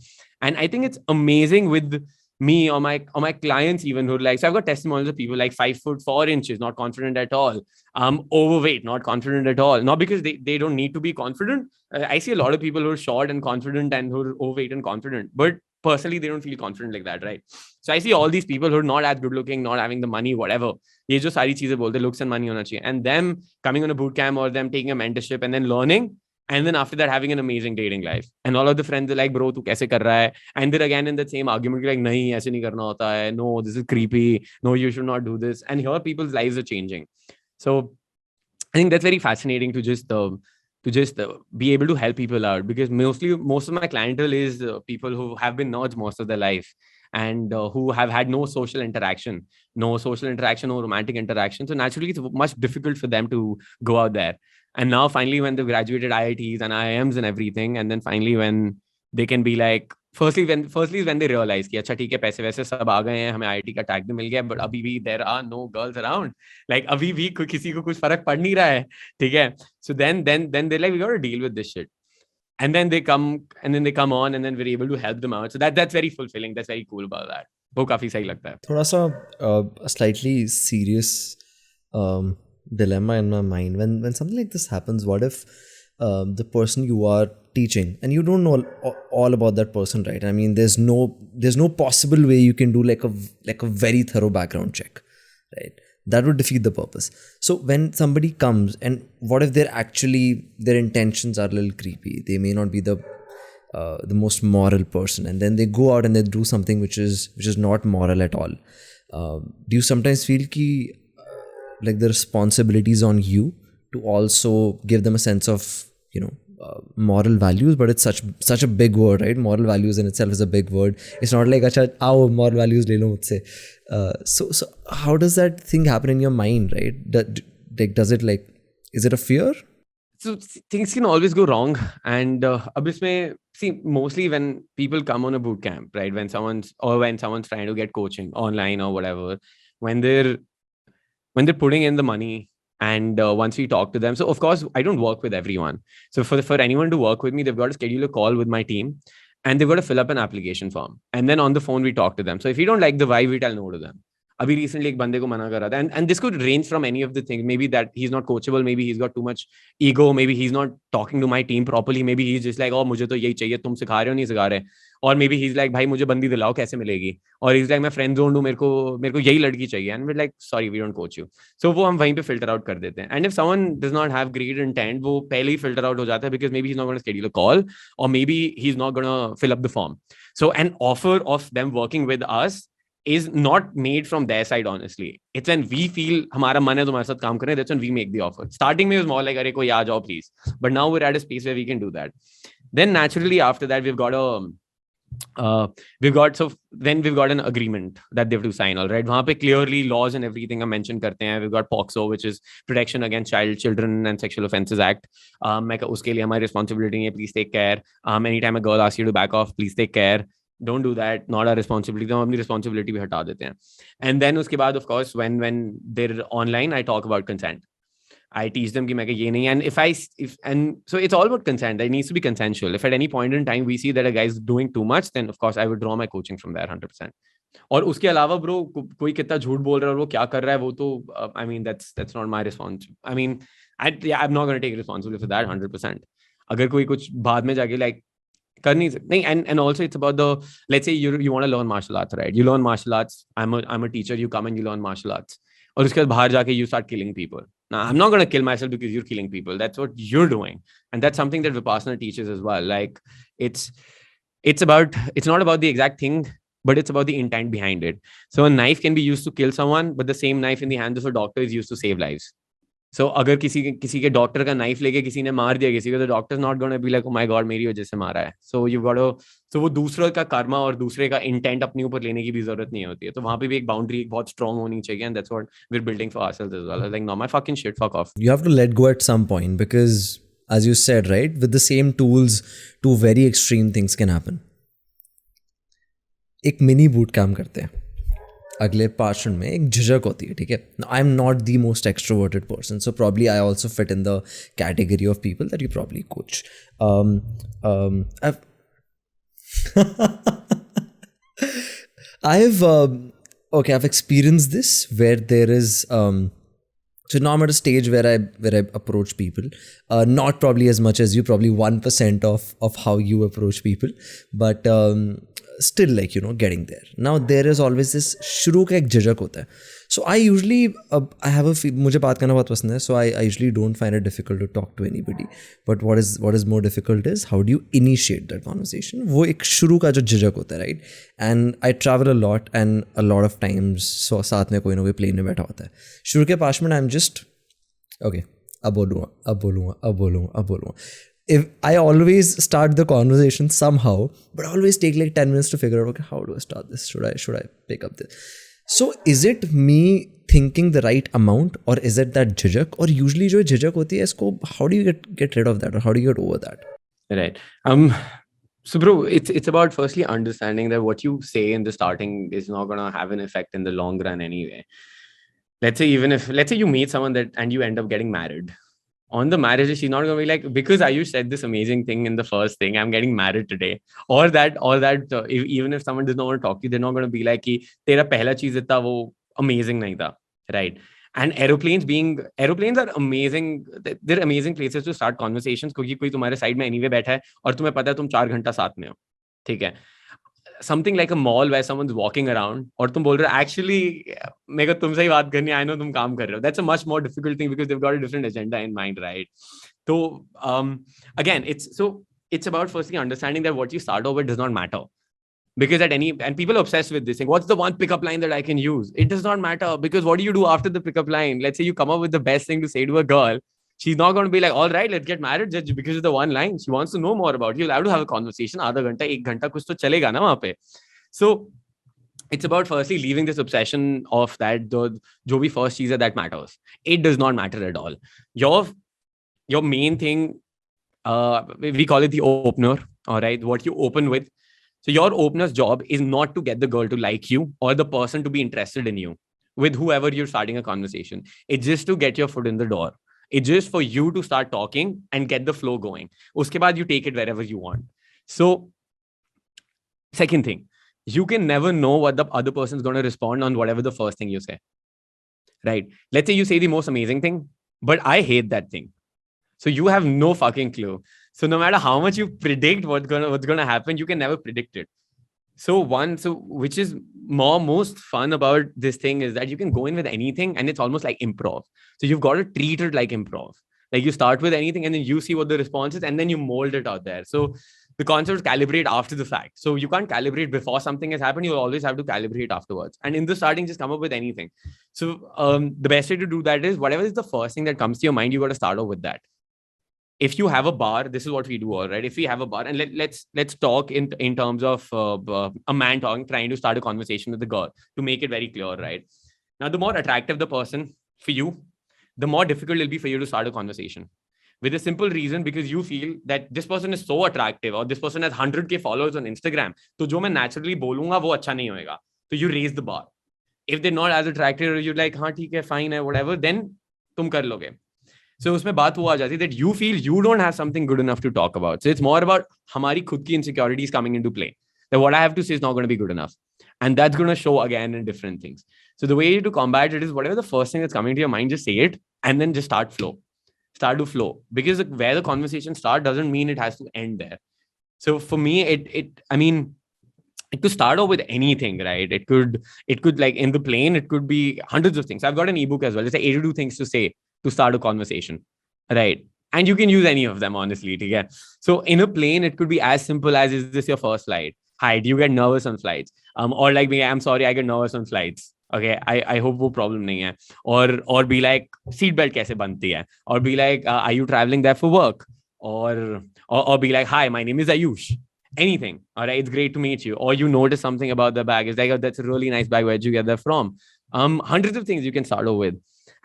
And I think it's amazing with me or my clients even who are like, so I've got testimonials of people like 5 foot 4 inches, not confident at all, overweight, not confident at all. Not because they don't need to be confident. I see a lot of people who are short and confident and who are overweight and confident, but personally they don't feel confident like that, right? So I see all these people who are not as good looking, not having the money, whatever. Ye jo sari cheezein bolte, looks and money hona chahiye, and them coming on a boot camp or them taking a mentorship and then learning. And then after that, having an amazing dating life. And all of the friends are like, bro, tu kaise kar raha hai? And they're again in that same argument, like, nahi, aise nahi karna hota hai. No, this is creepy. No, you should not do this. And here people's lives are changing. So I think that's very fascinating to just be able to help people out, because most of my clientele is people who have been nerds most of their life. and who have had no social interaction, no romantic interaction. So naturally, it's much difficult for them to go out there. And now, finally, when they've graduated IITs and IIMs and everything, and then finally when they can be like, firstly is when they realize कि अच्छा ठीक है पैसे वैसे सब आ गए हैं, हमें IIT का tag भी मिल गया, but अभी भी there are no girls around, like अभी भी किसी को कुछ फर्क पड़ नहीं रहा है, ठीक है. So then they're like, we got to deal with this shit. And then they come on, and then we're able to help them out. So that's very fulfilling. That's very cool about that. वो काफी सही लगता है. थोड़ा सा slightly serious dilemma in my mind when something like this happens. What if the person you are teaching, and you don't know all about that person, right? I mean, there's no possible way you can do like a very thorough background check, right? That would defeat the purpose. So when somebody comes, and what if their intentions are a little creepy? They may not be the most moral person, and then they go out and they do something which is not moral at all. Do you sometimes feel ki like the responsibility is on you to also give them a sense of, you know, moral values? But it's such a big word, right? Moral values in itself is a big word. It's not like acha aao moral values le lo mujhse. So how does that thing happen in your mind, right? Does it, like, is it a fear? So things can always go wrong, and ab isme, see, mostly when people come on a boot camp, right? When someone's trying to get coaching online or whatever, when they're putting in the money, and once we talk to them, so of course I don't work with everyone. So for anyone to work with me, they've got to schedule a call with my team, and they've got to fill up an application form, and then on the phone we talk to them. So if we don't like the vibe, we tell no to them. Abhi recently ek bande ko mana kar raha tha, and this could range from any of the things. Maybe that he's not coachable, maybe he's got too much ego, maybe he's not talking to my team properly, maybe he's just like, oh mujhe to yahi chahiye, tum sikha rahe ho nahi sikha rahe, or maybe he's like, bhai mujhe bandi dilao, kaise milegi, or he's like, मैं friend zone हूँ, मेरे को यही लड़की चाहिए, and we're like, sorry, we don't coach you. So वो हम वहीं पे filter out कर देते हैं. And if someone does not have great intent, वो पहले ही filter out हो जाता है, because maybe he's not going to schedule a call, or maybe he's not going to fill up the form. So an offer of them working with us is not made from their side, honestly. It's when we feel हमारा मन है तुम्हारे साथ काम करने, that's when we make the offer. Starting में was more like, अरे कोई आ जाओ please. But now we're at a space where we can do that. Then naturally after that we've got an agreement that they have to sign. All right, वहाँ पे clearly laws and everything हम mention करते हैं. We've got POCSO, which is Protection Against Children and Sexual Offences Act. मैं उसके लिए हमारी responsibility नहीं है. Please take care. Anytime a girl asks you to back off, please take care. Don't do that. Not our responsibility. हम अपनी responsibility भी हटा देते हैं. And then उसके बाद, of course, when they're online, I talk about consent. I teach them कि मैं ये नहीं, and so it's all about consent. It needs to be consensual. If at any point in time we see that a guy is doing too much, then of course I would draw my coaching from there 100%. और उसके अलावा bro, कोई कितना झूठ बोल रहा है और वो क्या कर रहा है, वो तो I mean that's not my response. I mean I'm not going to take responsibility for that 100%. अगर कोई कुछ बाद में जाके like कर नहीं सकते नहीं, and also it's about the, let's say you want to learn martial arts, right? You learn martial arts. I'm a teacher. You come and you learn martial arts. और उसके बाद बाहर जाके you start killing people. Now, I'm not going to kill myself because you're killing people. That's what you're doing. And that's something that Vipassana teaches as well. Like it's not about the exact thing, but it's about the intent behind it. So a knife can be used to kill someone, but the same knife in the hands of a doctor is used to save lives. So अगर किसी के doctor का knife लेके किसी ने मार दिया किसी को, तो doctor not gonna be like, oh my God मेरी वजह से मारा है. सो यू गॉट तो वो दूसरे का कर्मा और दूसरे का इंटेंट अपने ऊपर लेने की भी जरूरत नहीं होती है. तो वहां पे भी एक बाउंड्री बहुत स्ट्रांग होनी चाहिए, and that's what we are building for ourselves as well. Like no my fucking shit, fuck off. You have to let go at some point, because as you said, right, with the same tools, two very extreme things can happen. एक mini boot camp करते हैं, अगले 5 minute में एक झिझक होती है, ठीक है. I am not the most extroverted person, so probably I also fit in the category of people that you probably coach. I've experienced this where there is so now I'm at a stage where I approach people, not probably as much as you, probably 1% of how you approach people, but still, like, you know, getting there. Now there is always this शुरू का एक झिझक होता है. So I usually I have मुझे बात करना बहुत पसंद है, so I usually don't find it difficult to talk to anybody. But what is more difficult is how do you initiate that conversation. वो एक शुरू का जो झिझक होता है, right? And I travel a lot, and a lot of times so साथ में कोई ना कोई प्लेन में बैठा होता है. शुरू के 5 मिनट I'm just okay, अब बोलूँगा. if I always start the conversation somehow, but I always take like 10 minutes to figure out, okay, how do I start this? Should I pick up this? So is it me thinking the right amount, or is it that jhijak? Or usually जो jhijak होती है इसको, how do you get rid of that, or how do you get over that? Right. So bro, it's about firstly understanding that what you say in the starting is not gonna have an effect in the long run anyway. Let's say you meet someone and you end up getting married. On the marriage, she's not gonna be like, because Ayush said this amazing thing in the first thing, I'm getting married today. Or that even if someone does not want to talk to you, they're not gonna be like कि तेरा पहला चीज इतना वो amazing नहीं था, right? And aeroplanes are amazing. They're amazing places to start conversations क्योंकि कोई तुम्हारे साइड में anyway बैठा है और तुम्हें पता है तुम 4 घंटा साथ में हो, ठीक है? Something like a mall where someone's walking around और तुम बोल रहे हो actually मेरे को तुमसे ही बात करनी है, I know तुम काम कर रहे हो. That's a much more difficult thing because they've got a different agenda in mind, right? So again, it's about firstly understanding that what you start over does not matter. Because and people are obsessed with this thing. What's the one pickup line that I can use? It does not matter, because what do you do after the pickup line? Let's say you come up with the best thing to say to a girl. She's not going to be like, all right, let's get married just because of the one line. She wants to know more about you. You'll have to have a conversation. आधा घंटा, 1 घंटा कुछ तो चलेगा ना वहाँ पे. So it's about firstly leaving this obsession of that जो भी first चीज़ है that matters. It does not matter at all. Your main thing, we call it the opener. All right, what you open with. So your opener's job is not to get the girl to like you or the person to be interested in you with whoever you're starting a conversation. It's just to get your foot in the door. It's just for you to start talking and get the flow going. Uske baad you take it wherever you want. So second thing, you can never know what the other person's going to respond on whatever the first thing you say, right? Let's say you say the most amazing thing, but I hate that thing. So you have no fucking clue. So no matter how much you predict what's gonna happen, you can never predict it. So which is most fun about this thing is that you can go in with anything and it's almost like improv. So you've got to treat it like improv. Like you start with anything and then you see what the response is and then you mold it out there. So the concept is calibrate after the fact. So you can't calibrate before something has happened. You always have to calibrate afterwards. And in the starting, just come up with anything. So the best way to do that is whatever is the first thing that comes to your mind, you got to start off with that. If you have a bar, this is what we do, all right? If we have a bar, and let's talk in terms of a man trying to start a conversation with a girl to make it very clear, right? Now, the more attractive the person for you, the more difficult it'll be for you to start a conversation. With a simple reason, because you feel that this person is so attractive or this person has 100K followers on Instagram. So जो मैं naturally बोलूँगा वो अच्छा नहीं होएगा. So you raise the bar. If they're not as attractive, or you're like, हाँ ठीक है, fine है, whatever, then तुम कर लोगे. So उसमें बात वो आ जाती है that you feel you don't have something good enough to talk about. So it's more about हमारी खुद की insecurities coming into play. That what I have to say is not going to be good enough. And that's going to show again in different things. So the way to combat it is whatever the first thing that's coming to your mind, just say it and then just start to flow. Because where the conversation starts doesn't mean it has to end there. So for me, it could start off with anything, right? It could like in the plane, it could be hundreds of things. I've got an ebook as well. It's like 82 things to say to start a conversation, right? And you can use any of them, honestly. Okay? So in a plane, it could be as simple as, is this your first flight? Hi, do you get nervous on flights? Or like me, I'm sorry, I get nervous on flights. Okay, I hope वो problem नहीं है. Or be like, seat belt कैसे बनती है? Or be like, are you traveling there for work? Or be like, hi, my name is Ayush. Anything. All right, it's great to meet you. Or you notice something about the bag. It's like, oh, that's a really nice bag. Where'd you get that from? Hundreds of things you can start off with.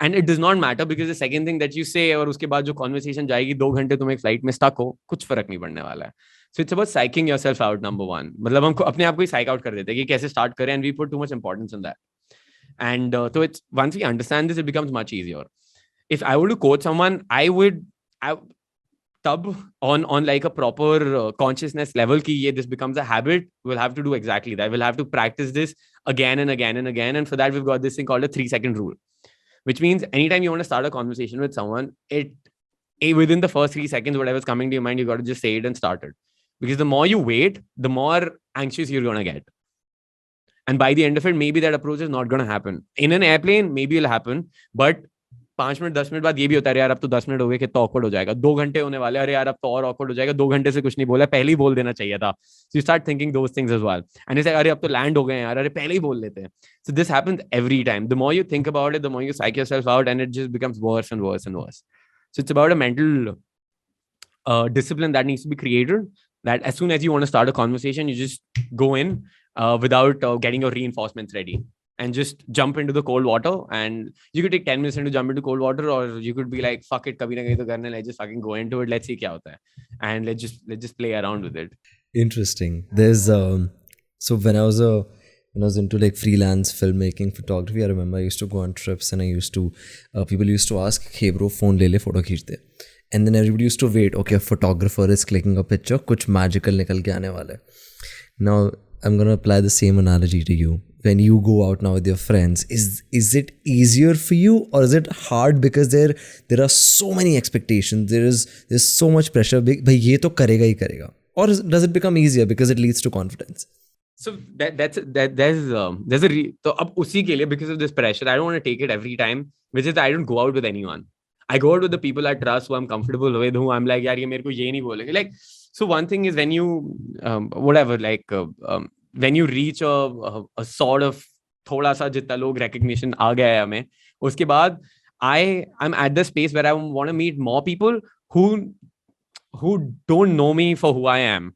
And it does not matter because the second thing that you say और उसके बाद जो conversation जाएगी 2 घंटे तुम एक flight में stuck हो, कुछ फर्क नहीं पड़ने वाला है. So it's about psyching yourself out, number one. मतलब हम अपने आप को ही psych out कर देते हैं कि कैसे start करें, and we put too much importance on that. And so it's once we understand this, it becomes much easier. If I were to quote someone, I tub on like a proper consciousness level ki this becomes a habit. We'll have to do exactly that. We'll have to practice this again and again and again. And for that, we've got this thing called a 3-second rule, which means anytime you want to start a conversation with someone, within the first 3 seconds, whatever's coming to your mind, you got to just say it and start it. Because the more you wait, the more anxious you're going to get. And by the end of it, maybe that approach is not going to happen. In an airplane, maybe it'll happen, but 5 minute 10 minute बाद ये भी होता है यार अब तो 10 minute हो गए कितना awkward हो जाएगा, 2 घंटे होने वाले, अरे यार अब तो और awkward हो जाएगा, 2 घंटे से कुछ नहीं बोला, पहले ही बोल देना चाहिए था. So you start thinking those things as well. And it's like, अरे अब तो land हो गए यार, अरे पहले ही बोल लेते हैं. So this happens every time. The more you think about it, the more you psych yourself out, and it just becomes worse and worse and worse. So it's about a mental discipline that needs to be created, that as soon as you want to start a conversation, you just go in without getting your reinforcements ready and just jump into the cold water. And you could take 10 minutes to jump into cold water, or you could be like, fuck it, kabhi na kabhi to karna hai, let's just fucking go into it, let's see kya hota hai, and let's just play around with it. Interesting. There's so when I was into like freelance filmmaking, photography, I remember I used to go on trips and I used to people used to ask, hey bro, phone le le, photo खींचते. And then everybody used to wait, okay, a photographer is clicking a picture, kuch magical nikal ke aane wala hai. Now I'm going to apply the same analogy to you. When you go out now with your friends, is it easier for you, or is it hard because there are so many expectations, there's so much pressure, bhai ye to karega hi karega, or does it become easier because it leads to confidence? So there's so ab usi ke liye, because of this pressure, I don't want to take it every time, which is that I don't go out with anyone. I go out with the people I trust, who I'm comfortable with, who I'm like, yaar ye mere ko ye nahi bolenge. Like, so one thing is when you when you reach a sort of thoda sa jitna log recognition aa gaya hai hame, uske baad I'm at the space where I want to meet more people who don't know me for who I am,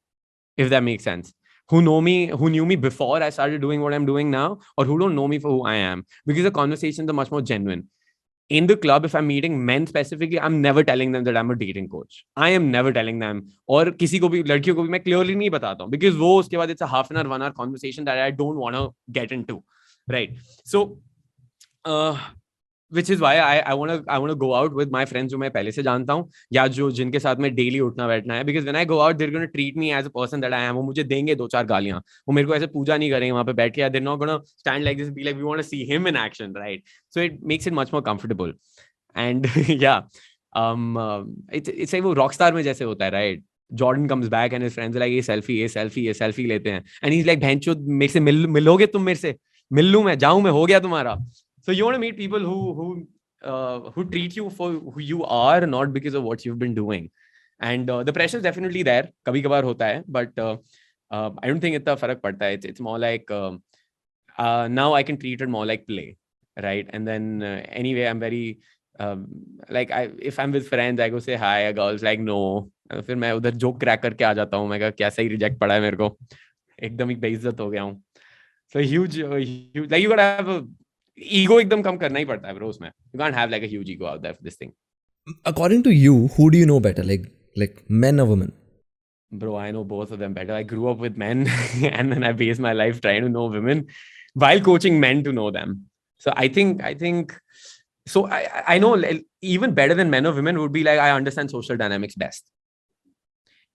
if that makes sense. Who knew me before I started doing what I'm doing now, or who don't know me for who I am, because the conversations are much more genuine. In the club, if I'm meeting men specifically, I'm never telling them that I'm a dating coach. I am never telling them. और किसी को भी, लड़कियों को भी मैं clearly नहीं बताता हूँ, because वो उसके बाद it's a half an hour, 1 hour conversation that I don't want to get into, right? So, which is why I want to go out with my friends जो मैं पहले से जानता हूँ, या जो जिनके साथ मैं daily उठना बैठना है, because when I go out, they're going to treat me as a person that I am. वो मुझे देंगे 2-4 गालियाँ, वो मेरे को ऐसे पूजा नहीं करेंगे वहाँ पे बैठ के. They're not going to stand like this and be like, we want to see him in action, right? So it makes it much more comfortable. And yeah, it's like वो rockstar में जैसे होता है, right? Jordan comes back and his friends are like, ये selfie लेते हैं, and he's like, बहनचोद मेरे से मिलोगे तुम मेरे से, मिल लूं मैं, जाऊं मैं, हो गया तुम्हारा. So you want to meet people who treat you for who you are, not because of what you've been doing. And the pressure is definitely there. कभी कभार होता है, but I don't think इतना फर्क पड़ता है. It's more like now I can treat it more like play, right? And then anyway, I'm very like if I'm with friends, I go say hi. A girl's like no. फिर मैं उधर joke crack करके आ जाता हूँ. मैं कहा क्या सही रिजेक्ट पड़ा है मेरे को, एकदम ही बेइज्जत हो गया हूँ. So huge like you gotta have a ego एकदम कम करना ही पड़ता है bro उसमें. You can't have like a huge ego out there for this thing. According to you, who do you know better, like men or women? Bro, I know both of them better. I grew up with men and then I based my life trying to know women while coaching men to know them. So I think so I know even better than men or women would be like, I understand social dynamics best.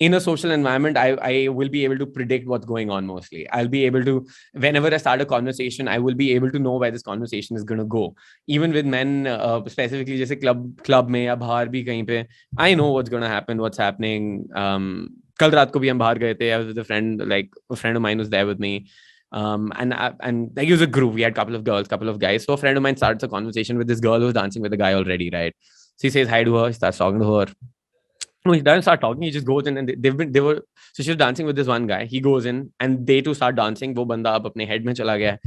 In a social environment, I will be able to predict what's going on mostly. I'll be able to, whenever I start a conversation, I will be able to know where this conversation is going to go. Even with men, specifically, जैसे club में या बाहर भी कहीं पे, I know what's going to happen, what's happening. कल रात को भी हम बाहर गए थे. I was with a friend, like a friend of mine was there with me. And like it was a group. We had a couple of girls, couple of guys. So a friend of mine starts a conversation with this girl who's dancing with a guy already, right? So he says hi to her, he starts talking to her. No, he doesn't start talking. He just goes in, and so she was dancing with this one guy. He goes in, and they two start dancing. वो बंदा अब अपने head में चला गया.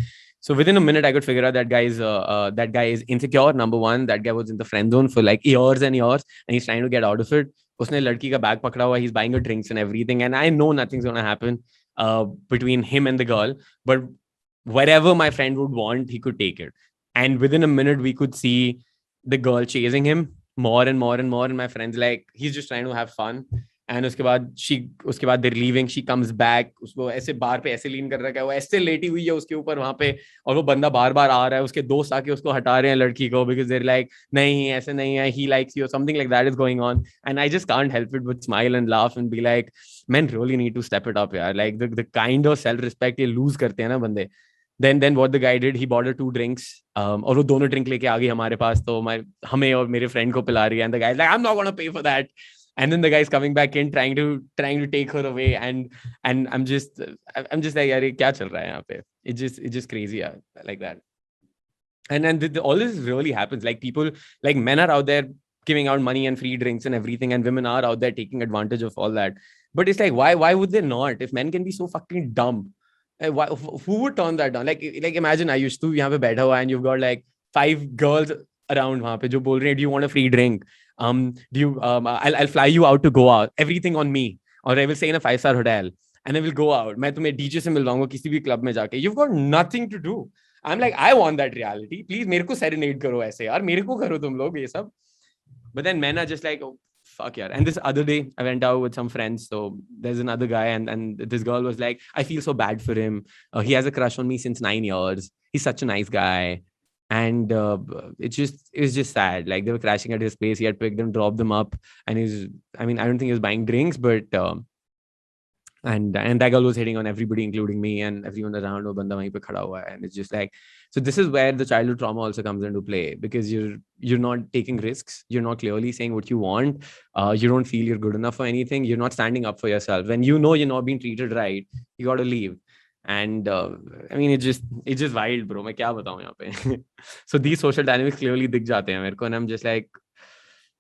So within a minute, I could figure out that guy is insecure. Number one, that guy was in the friend zone for like years and years, and he's trying to get out of it. उसने लड़की का bag पकड़ा हुआ. He's buying her drinks and everything, and I know nothing's gonna happen between him and the girl. But wherever my friend would want, he could take it. And within a minute, we could see the girl chasing him more and more and more. And my friend's like, he's just trying to have fun. And उसके बाद they're leaving. She comes back. उसको ऐसे बार पे ऐसे लीन कर रखा है, वो ऐसे लेटी हुई है उसके ऊपर वहां पे, और वो बंदा बार बार आ रहा है. उसके दोस्त आके उसको हटा रहे हैं लड़की को, because they're like, नहीं ऐसे नहीं है, he likes you, or something like that is going on. And I just can't help it but smile and laugh and be like, men really need to step it up, यार. Like the kind of self-respect ये lose करते हैं ना बंदे. Then what the guy did, he bought her 2 drinks. और वो दोनों drink लेके आ गई हमारे पास, तो हमें और मेरे फ्रेंड को पिला रही है. And the guy's like, I'm not gonna pay for that. And then the guy's coming back in, trying to take her away, and I'm just like, यार ये क्या चल रहा है यहाँ पे? It's just crazy, yeah, like that. And then all this really happens. Like people, like men are out there giving out money and free drinks and everything, and women are out there taking advantage of all that. But it's like, why would they not? If men can be so fucking dumb, who would turn that down? Like imagine I used to यहाँ पे बैठा हुआ, and you've got like 5 girls around वहाँ पे जो बोल रहे हैं, do you want a free drink? Do you I'll fly you out to Goa, everything on me, or I will stay in a 5-star hotel and I will go out. मैं तुम्हें DJ से मिलवाऊंगा किसी भी club में जाके. You've got nothing to do. I'm like, I want that reality. Please मेरे को serenade करो ऐसे यार, मेरे को करो तुम लोग ये सब. But then men are just like, oh, fuck yeah. And this other day, I went out with some friends. So there's another guy, and this girl was like, I feel so bad for him. He has a crush on me since 9 years. He's such a nice guy. And it's just sad. Like they were crashing at his place. He had picked them, dropped them up. And I don't think he was buying drinks, but and that girl was hitting on everybody, including me and everyone around. वो बंदा वहीं पे खड़ा हुआ है. And it's just like, so this is where the childhood trauma also comes into play, because you're not taking risks. You're not clearly saying what you want. You don't feel you're good enough for anything. You're not standing up for yourself. When you know you're not being treated right, you got to leave. And it's just wild, bro. मैं क्या बताऊँ यहाँ पे. So these social dynamics clearly दिख जाते हैं मेरे को, and I'm just like,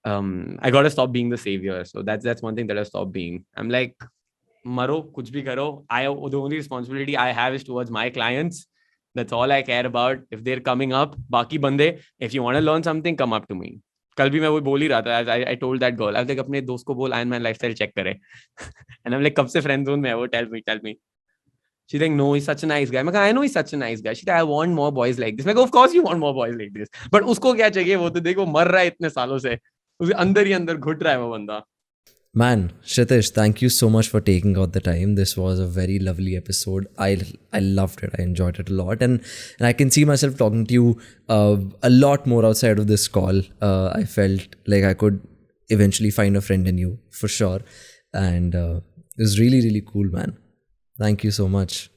I got to stop being the savior. So that's one thing that I stopped being. I'm like, मरो कुछ भी करो. The only responsibility I have is towards my clients. That's all I care about. If they're coming up, बाकी बंदे, if you want to learn something, come up to me. कल भी मैं वो बोल ही रहा था. I told that girl, I was like, अपने दोस्त को बोल Iron Man lifestyle check करे. And I'm like, कब से friend zone में है वो? Tell me. She's like, no, he's such a nice guy. I'm like, I know he's such a nice guy. She's like, I want more boys like this. I'm like, of course you want more boys like this. But उसको क्या चाहिए? वो तो देखो मर रहा है इतने सालों से. उसके अंदर ही अंदर घुट रहा है वो बंदा. Man, Kshitish, thank you so much for taking out the time. This was a very lovely episode. I loved it. I enjoyed it a lot. And I can see myself talking to you a lot more outside of this call. I felt like I could eventually find a friend in you, for sure. And it was really, really cool, man. Thank you so much.